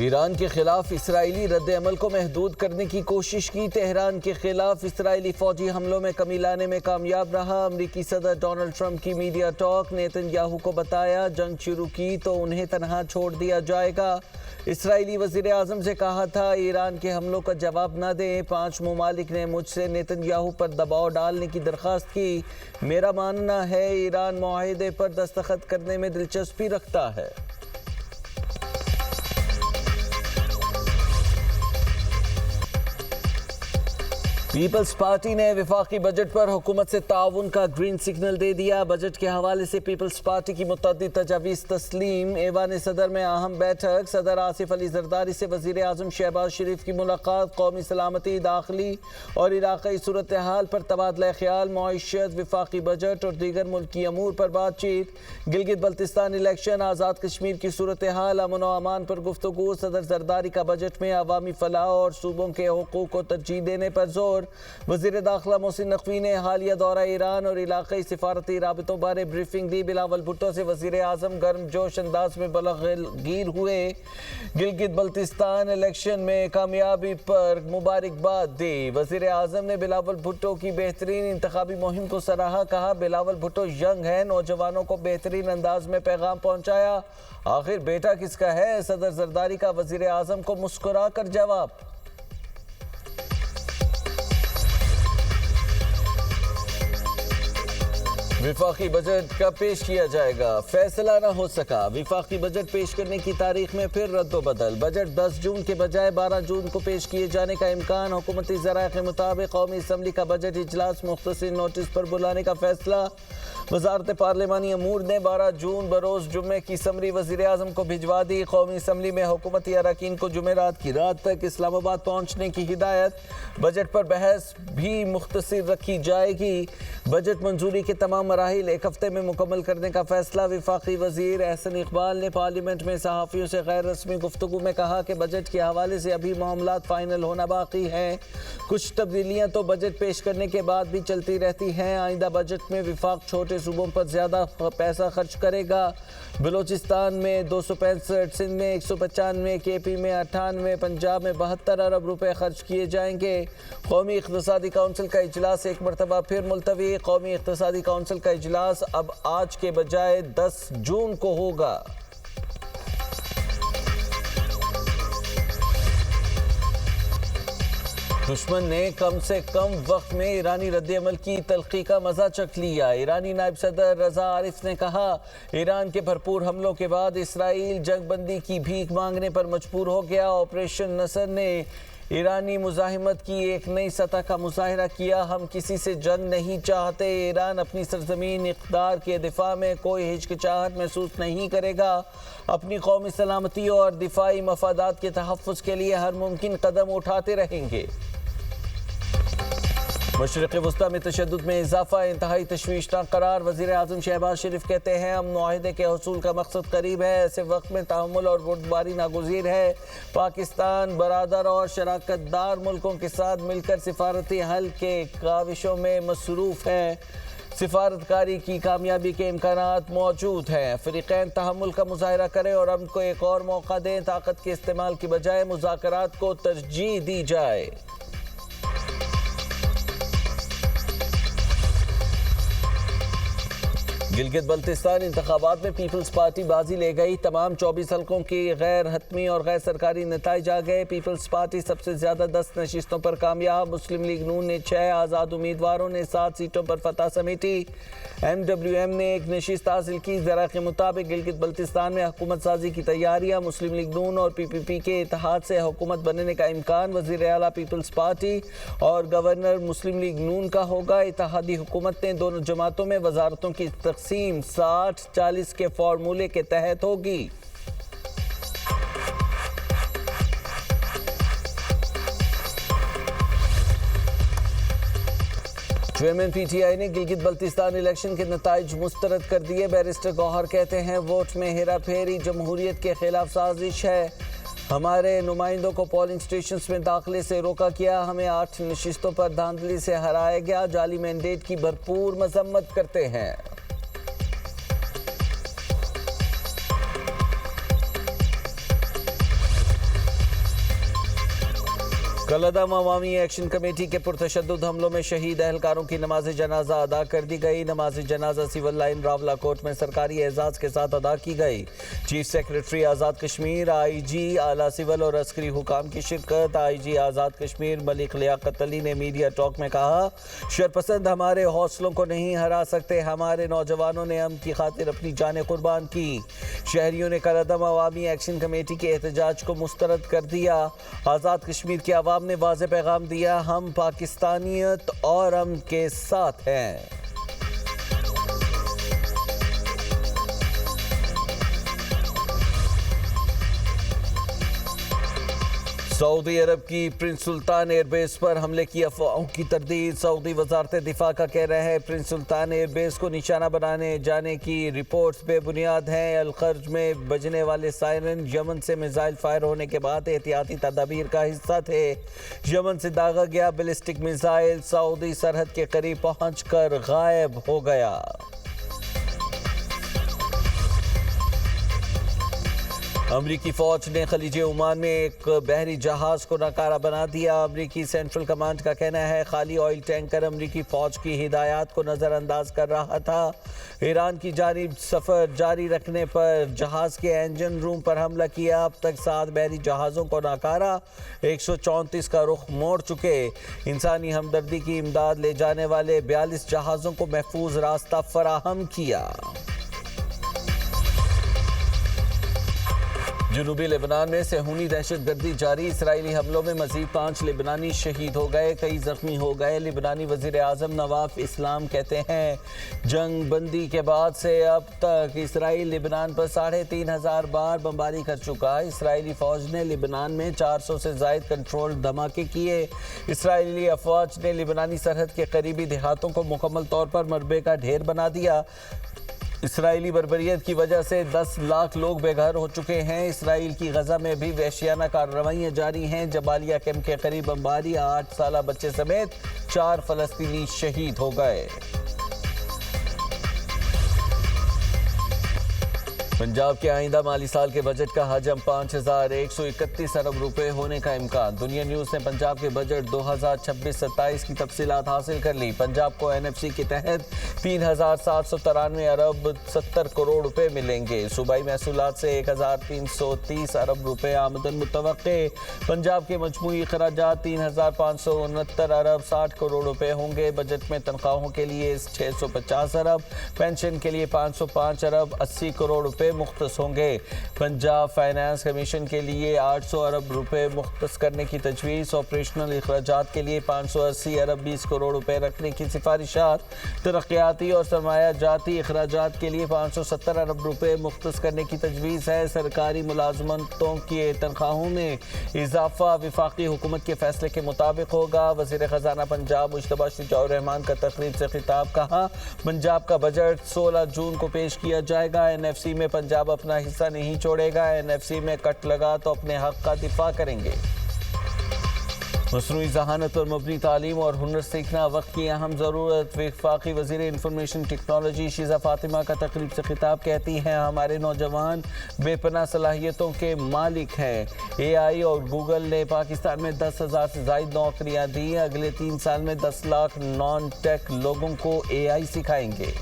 Iran के खिलाफ Israeli रद्द-ए-अमल को महदूद करने की कोशिश की। तेहरान के खिलाफ इसराइली फौजी हमलों में कमी लाने में कामयाब रहा। अमरीकी सदर डोनाल्ड ट्रंप की मीडिया टॉक। नेतन्याहू को बताया जंग शुरू की तो उन्हें तनहा छोड़ दिया जाएगा। इसराइली वज़ीर आज़म से कहा था ईरान के हमलों का जवाब न दें। 5 ममालिक ने मुझसे नेतन्याहू पर दबाव डालने की दरख्वास्त की। मेरा मानना है ईरान मुआहदे पर दस्तखत करने में दिलचस्पी रखता है। पीपल्स पार्टी ने वफाकी बजट पर हुकूमत से ताउन का ग्रीन सिग्नल दे दिया। बजट के हवाले से पीपल्स पार्टी की मुतअद्दिद तजावीज़ तस्लीम। ऐवान सदर में अहम बैठक। सदर आसिफ अली जरदारी से वज़ीर आज़म शहबाज शरीफ की मुलाकात। कौमी सलामती, दाखिली और इलाक़ाई सूरत हाल पर तबादला ख्याल। मईशत, वफाकी बजट और दीगर मुल्की अमूर पर बातचीत। गिलगित बल्तिस्तान इलेक्शन, आज़ाद कश्मीर की सूरत हाल, अमन व अमान पर गुफ्तगू। सदर जरदारी का बजट में अवामी फलाह और सूबों के हुकूक को तरजीह देने पर जोर। वज़ीर दाखिला मोहसिन नकवी ने हालिया दौरा ईरान और इलाक़ाई सिफारती राबितों बारे ब्रीफिंग दी। बिलावल भुट्टो से वज़ीर आज़म गर्मजोश अंदाज में बलगीर हुए। गिलगित बल्तिस्तान इलेक्शन में कामयाबी पर मुबारकबाद दी। वज़ीर आज़म ने बिलावल भुट्टो की बेहतरीन इंतखाबी मुहिम को सराहा। कहा बिलावल भुट्टो यंग है, नौजवानों को बेहतरीन अंदाज में पैगाम पहुँचाया। आखिर बेटा किसका है? सदर जरदारी का वज़ीर आज़म को मुस्कुरा कर जवाब। विफाकी बजट कब पेश किया जाएगा? फैसला न हो सका। विफाकी बजट पेश करने की तारीख में फिर रद्द-ओ-बदल। बजट 10 जून के बजाय 12 जून को पेश किए जाने का इम्कान। हुकूमती ज़राए के मुताबिक कौमी असम्बली का बजट इजलास मुख्तसर नोटिस पर बुलाने का फैसला। वजारत पार्लिमानी अमूर ने 12 जून बरोज़ जुम्मे की समरी वज़ीर आज़म को भिजवा दी। कौमी असम्बली में हुकूमती अरकान को जुमेरात की रात तक इस्लामाबाद पहुँचने की हिदायत। बजट पर बहस भी मुख्तसर रखी जाएगी। बजट मंजूरी के तमाम मराहिल एक हफ्ते में मुकम्मल करने का फैसला। वफाकी वज़ीर एहसन इकबाल ने पार्लियामेंट में सहाफ़ियों से गैर रस्मी गुफ्तगू में कहा कि बजट के हवाले से अभी मामलात फाइनल होना बाकी हैं। कुछ तब्दीलियाँ तो बजट पेश करने के बाद भी चलती रहती हैं। आइंदा बजट में विफाक छोटे सूबों पर ज़्यादा पैसा खर्च करेगा। बलूचिस्तान में 265, सिंध में 195, KP में 98, पंजाब में 72 अरब रुपए खर्च किए जाएंगे। कौमी इक़्तिसादी काउंसिल का इजलास एक मरतबा फिर मुलतवी। कौमी इक़्तिसादी काउंसिल का इजलास अब आज के बजाय 10 जून को होगा। दुश्मन ने कम से कम वक्त में ईरानी रद्द-ए-अमल की तलखी का मजा चख लिया। ईरानी नायब सदर रजा आरिफ ने कहा ईरान के भरपूर हमलों के बाद इसराइल जंगबंदी की भीख मांगने पर मजबूर हो गया। ऑपरेशन नसर ने ईरानी मुजाहिमत की एक नई सतह का मुजाहिरा किया। हम किसी से जंग नहीं चाहते। ईरान अपनी सरजमीन इक़्तिदार के दिफा में कोई हिचकिचाहट महसूस नहीं करेगा। अपनी कौमी सलामती और दिफाई मफादात के तहफ़्फ़ुज़ के लिए हर मुमकिन कदम उठाते रहेंगे। मशरिक़ वस्ता में तशद्दुद में इजाफा इंतहाई तशवीशनाक करार। वज़ीर आज़म शहबाज शरीफ कहते हैं हम मुआहदे के हसूल का मकसद करीब है। ऐसे वक्त में तहम्मुल और बुर्दबारी नागुज़ीर है। पाकिस्तान बरादर और शराकतदार मुल्कों के साथ मिलकर सिफारती हल के काविशों में मसरूफ़ है। सिफारतकारी की कामयाबी के इम्कानात मौजूद हैं। फ़रीक़ैन तहम्मुल का मुज़ाहिरा करें और अमन को एक और मौका दें। ताकत के इस्तेमाल की बजाय मुज़ाकरात को तरजीह दी जाए। गिलगित बल्तिस्तान इंतखाबात में पीपल्स पार्टी बाजी ले गई। तमाम 24 हलकों की गैर हतमी और गैर सरकारी नताइज आ गए। पीपल्स पार्टी सबसे ज़्यादा 10 नशिस्तों पर कामयाब। मुस्लिम लीग नून ने 6, आज़ाद उम्मीदवारों ने 7 सीटों पर फतह समेटी। MWM ने 1 नशिस्त हासिल की। ज़रा के मुताबिक गिलगित बल्तिस्तान में हुकूमत साजी की तैयारियाँ। मुस्लिम लीग नून और PPP के इत्तेहाद से हुकूमत बनने का इम्कान वज़ीर आला पीपल्स पार्टी और गवर्नर मुस्लिम लीग नून का होगा। इत्तेहादी हुकूमत ने दोनों जमातों में वजारतों की तकसीम 60-40 के फार्मूले के तहत होगी। चेयरमैन PTI ने गिलगित बल्तिस्तान इलेक्शन के नताइज मुस्तरद कर दिए। बैरिस्टर गौहर कहते हैं वोट में हेरा फेरी जमहूरियत के खिलाफ साजिश है। हमारे नुमाइंदों को पोलिंग स्टेशन में दाखिले से रोका गया। हमें 8 नशिस्तों पर धांधली से हराया गया। जाली मैंडेट की भरपूर मजम्मत करते हैं। कलअदम अवामी एक्शन कमेटी के पुरतशद्दुद हमलों में शहीद एहलकारों की नमाज जनाजा अदा कर दी गई। नमाज जनाजा सिविल लाइन रावला कोर्ट में सरकारी एजाज के साथ अदा की गई। Chief secretary Azad Kashmir, IG आला सिविल और अस्करी हुकाम की शिरकत। IG आज़ाद कश्मीर मलिक लियाकत अली ने मीडिया टॉक में कहा, शरपसंद हमारे हौसलों को नहीं हरा सकते। हमारे नौजवानों ने अमन की खातिर अपनी जानें कुर्बान की। शहरियों ने कलअदम अवामी एक्शन कमेटी के एहतजाज को मुस्तरद कर दिया। आज़ाद कश्मीर के अवाम ने वाज़ेह पैगाम दिया, हम पाकिस्तानियत और अमन के साथ हैं। सऊदी अरब की प्रिंस सुल्तान एयरबेस पर हमले की अफवाहों की तरदीद। सऊदी वजारत दिफा का कह रहा है, प्रिंस सुल्तान एयरबेस को निशाना बनाने जाने की रिपोर्ट्स बेबुनियाद हैं। अलखर्ज में बजने वाले सायरन यमन से मिसाइल फायर होने के बाद एहतियाती तदाबीर का हिस्सा थे। यमन से दागा गया बैलिस्टिक मिसाइल सऊदी सरहद के करीब पहुंचकर गायब हो गया। अमरीकी फौज ने खलीजे ओमान में एक बहरी जहाज को नाकारा बना दिया। अमरीकी सेंट्रल कमांड का कहना है, खाली ऑयल टैंकर अमरीकी फौज की हिदायत को नज़रअंदाज कर रहा था। ईरान की जानिब सफ़र जारी रखने पर जहाज के इंजन रूम पर हमला किया। अब तक 7 बहरी जहाज़ों को नाकारा, 134 का रुख मोड़ चुके। इंसानी हमदर्दी की इमदाद ले जाने वाले 42 जहाज़ों को महफूज रास्ता फराहम किया। जनूबी लेबनान में सेहूनी दहशतगर्दी जारी। इसराइली हमलों में मजीद 5 लेबनानी शहीद हो गए, कई जख्मी हो गए। लेबनानी वजीर आज़म नवाफ इस्लाम कहते हैं, जंग बंदी के बाद से अब तक इसराइल लेबनान पर 3500 बार बमबारी कर चुका। इसराइली फौज ने लेबनान में 400 से ज़ायद कंट्रोल धमाके किए। इसराइली अफवाज ने लेबनानी सरहद के करीबी देहातों को मुकम्मल तौर पर मलबे का ढेर बना दिया। इसराइली बर्बरियत की वजह से 10 लाख लोग बेघर हो चुके हैं। इसराइल की गजा में भी वहशियाना कार्रवाइयाँ जारी हैं। जबालिया कैंप के करीब बमबारी, 8 साला बच्चे समेत 4 फलस्तीनी शहीद हो गए। पंजाब के आइंदा माली साल के बजट का हजम 5131 अरब रुपए होने का इम्कान। दुनिया न्यूज़ ने पंजाब के बजट 2026-27 की तफसीलात हासिल कर ली। पंजाब को NFC के तहत 3793 अरब 70 करोड़ रुपए मिलेंगे। सूबाई महसूलात से 1330 अरब रुपए आमदन मुतवक्के। पंजाब के मजमूई खराजात 3569 अरब 60 करोड़ रुपए होंगे। बजट में तनख्वाहों के लिए 650 अरब, पेंशन के लिए 505 अरब 80 करोड़ रुपए मुख्तस होंगे। पंजाब फाइनेंस कमीशन के लिए 800 अरब रुपए मुख्तस करने की तजवीज़। ऑपरेशनल अखराजात के लिए 580 अरब 20 करोड़ रुपए रखने की सिफारिशात। तरक्याती और सरमाया जाती अखराजात के लिए 570 अरब रुपए मुख्तस करने की तजवीज़ है। सरकारी मुलाजमतों की तनख्वाहों में इजाफा वफाकी हुकूमत के फैसले के मुताबिक होगा। वज़ीर ख़जाना पंजाब मुश्तबा शुजाउर रहमान का तकरीब से खिताब। कहा, पंजाब का बजट 16 जून को पेश किया जाएगा। NFC में पंजाब अपना हिस्सा नहीं छोड़ेगा। NFC में कट लगा तो अपने हक का दिफा करेंगे। मसनूई ज़हानत पर मबनी तालीम और हुनर सीखना वक्त की अहम ज़रूरत। वफाकी वज़ीर इंफॉर्मेशन टेक्नोलॉजी शीज़ा फातिमा का तकरीब से खिताब। कहती हैं, हमारे नौजवान बेपनाह सलाहियतों के मालिक हैं। AI और गूगल ने पाकिस्तान में 10,000 से ज़ायद नौकरियाँ दी। अगले 3 साल में 10 लाख नॉन टेक लोगों को AI सिखाएंगे।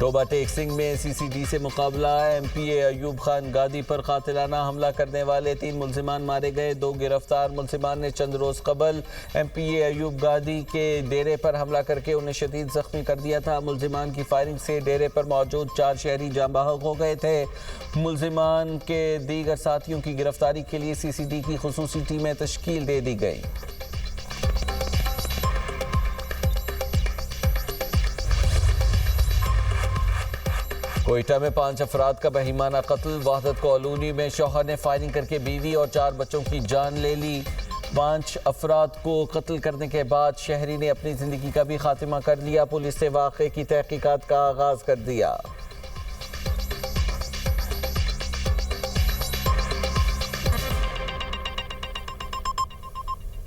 टोबा टेक सिंह में CCD से मुकाबला। MPA अयूब खान गादी पर कातिलाना हमला करने वाले 3 मुल्जिमान मारे गए। 2 गिरफ्तार मुल्जिमान ने चंद रोज़ कबल MPA अयूब गादी के डेरे पर हमला करके उन्हें शदीद जख्मी कर दिया था। मुल्जिमान की फायरिंग से डेरे पर मौजूद 4 शहरी जाँ बहक हो गए थे। मुल्जिमान के दीगर साथियों की गिरफ्तारी के लिए CCD की खुसूसी टीमें तश्कील दे दी गई। कोयटा में 5 अफराद का बहीमाना कत्ल। वहदत कॉलोनी में शौहर ने फायरिंग करके बीवी और 4 बच्चों की जान ले ली। 5 अफराद को कत्ल करने के बाद शहरी ने अपनी जिंदगी का भी खात्मा कर लिया। पुलिस ने वाक़े की तहकीकात का आगाज़ कर दिया।